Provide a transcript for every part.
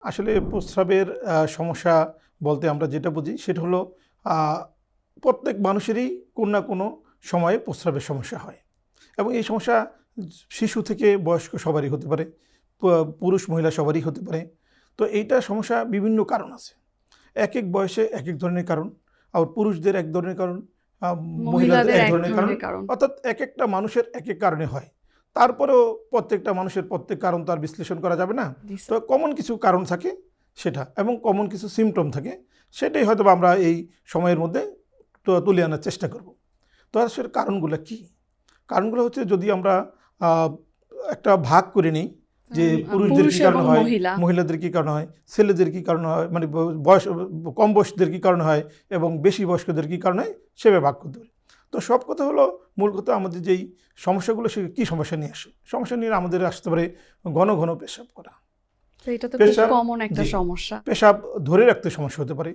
আসলে প্রস্রাবের সমস্যা বলতে আমরা যেটা বুঝি সেটা হলো প্রত্যেক মানুষেরই কোনো না কোনো সময়ে প্রস্রাবের সমস্যা হয় এবং এই সমস্যা শিশু থেকে বয়স্ক সবারই হতে পারে, পুরুষ মহিলা সবারই হতে পারে। তো এইটা সমস্যা বিভিন্ন কারণ আছে, এক এক বয়সে এক এক ধরনের কারণ, আবার পুরুষদের এক ধরনের কারণ, মহিলাদের এক ধরনের কারণ, অর্থাৎ এক একটা মানুষের এক এক কারণে হয়। তারপরেও প্রত্যেকটা মানুষের প্রত্যেক কারণ তো আর বিশ্লেষণ করা যাবে না। তো কমন কিছু কারণ থাকে সেটা, এবং কমন কিছু সিমটম থাকে, সেটাই হয়তো আমরা এই সময়ের মধ্যে তুলে আনার চেষ্টা করব। তো আসলে কারণগুলো কি? কারণগুলো হচ্ছে, যদি আমরা একটা ভাগ করে নিই যে পুরুষদের কী কারণে হয়, মহিলাদের কী কারণে হয়, ছেলেদের কী কারণে হয়, মানে বয়স কম বয়সদের কী কারণে হয় এবং বেশি বয়স্কদের কী কারণে হয়, সেভাবে ভাগ করতে পারি। তো সব কথা হলো, মূল কথা আমাদের যেই সমস্যাগুলো, সে কী সমস্যা নিয়ে আসে? সমস্যা নিয়ে আমাদের আসতে পারে ঘন ঘন পেশাব করা, পেশাব ধরে রাখতে সমস্যা হতে পারে,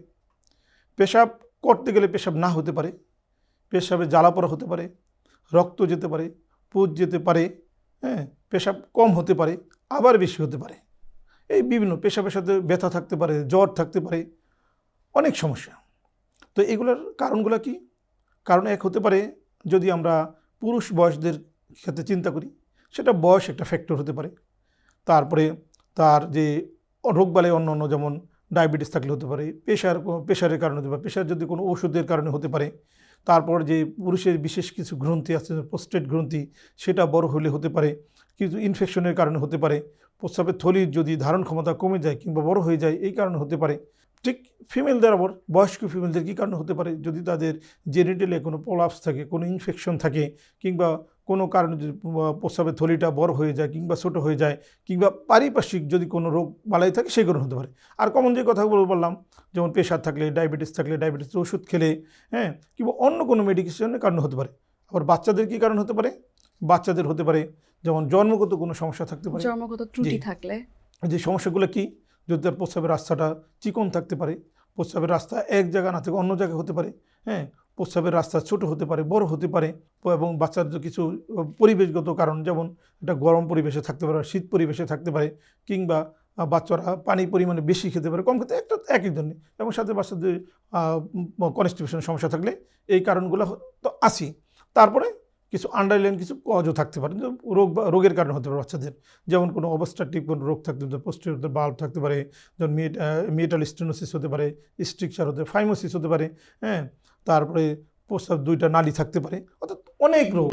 পেশাব করতে গেলে পেশাব না হতে পারে, পেশাবে জ্বালা পড়া হতে পারে, রক্ত যেতে পারে, পুজ যেতে পারে, হ্যাঁ, পেশাব কম হতে পারে, আবার বেশি হতে পারে, এই বিভিন্ন পেশাবের সাথে ব্যথা থাকতে পারে, জ্বর থাকতে পারে, অনেক সমস্যা। তো এগুলোর কারণগুলো কি? কারণ এক হতে পারে, যদি আমরা পুরুষ বয়সদের ক্ষেত্রে চিন্তা করি, সেটা বয়স একটা ফ্যাক্টর হতে পারে। তারপরে তার যে রোগবালাই অন্য অন্য, যেমন ডায়াবেটিস থাকলে হতে পারে, প্রেশারের কারণে হতে পারে, প্রেশার যদি কোনো ওষুধের কারণে হতে পারে। তারপর যে পুরুষের বিশেষ কিছু গ্রন্থি আছে, প্রোস্টেট গ্রন্থি, সেটা বড় হলে হতে পারে, কিছু ইনফেকশনের কারণে হতে পারে, প্রস্রাবের থলির যদি ধারণ ক্ষমতা কমে যায় কিংবা বড় হয়ে যায়, এই কারণে হতে পারে। ঠিক ফিমেলদের, আবার বয়স্ক ফিমেলদের কী কারণে হতে পারে? যদি তাদের জেনিটালে কোনো প্রলাপস থাকে, কোনো ইনফেকশন থাকে, কিংবা কোনো কারণে যদি প্রস্রাবের থলিটা বড় হয়ে যায় কিংবা ছোটো হয়ে যায়, কিংবা পারিপার্শ্বিক যদি কোনো রোগ বালাই থাকে, সেই কারণে হতে পারে। আর কমন যে কথাগুলো বললাম, যেমন প্রেশার থাকলে, ডায়াবেটিস থাকলে, ডায়াবেটিসের ওষুধ খেলে, হ্যাঁ, কিংবা অন্য কোনো মেডিকেশনের কারণে হতে পারে। আবার বাচ্চাদের কী কারণ হতে পারে? বাচ্চাদের হতে পারে যেমন জন্মগত কোনো সমস্যা থাকতে পারে, জন্মগত ত্রুটি থাকলে। যে সমস্যাগুলো কি? যদি তার প্রস্রাবের রাস্তাটা চিকন থাকতে পারে, প্রস্রাবের রাস্তা এক জায়গা না থেকে অন্য জায়গায় হতে পারে, হ্যাঁ, প্রস্রাবের রাস্তা ছোট হতে পারে, বড় হতে পারে, এবং বাচ্চাদের কিছু পরিবেশগত কারণ, যেমন এটা গরম পরিবেশে থাকতে পারে, শীত পরিবেশে থাকতে পারে, কিংবা বাচ্চারা পানির পরিমাণে বেশি খেতে পারে, কম খেতে, একটা একই ধরনের, এবং সাথে বাচ্চাদের কনস্টিপেশনের সমস্যা থাকলে এই কারণগুলো তো আসি। তারপরে কিছু আন্ডারলাইন কিছু কজও থাকতে পারে, রোগের কারণে হতে পারে বাচ্চাদের, যেমন কোনো অবস্ট্রাকটিভ কোনো রোগ থাকতে পারে, পোস্টেরিয়র বাল্ব থাকতে পারে, যেমন মিয়েটাল স্টেনোসিস হতে পারে, স্ট্রিকচার হতে পারে, ফাইমোসিস হতে পারে, হ্যাঁ, তারপরে প্রস্রাব দুইটা নালী থাকতে পারে, অর্থাৎ অনেক রোগ।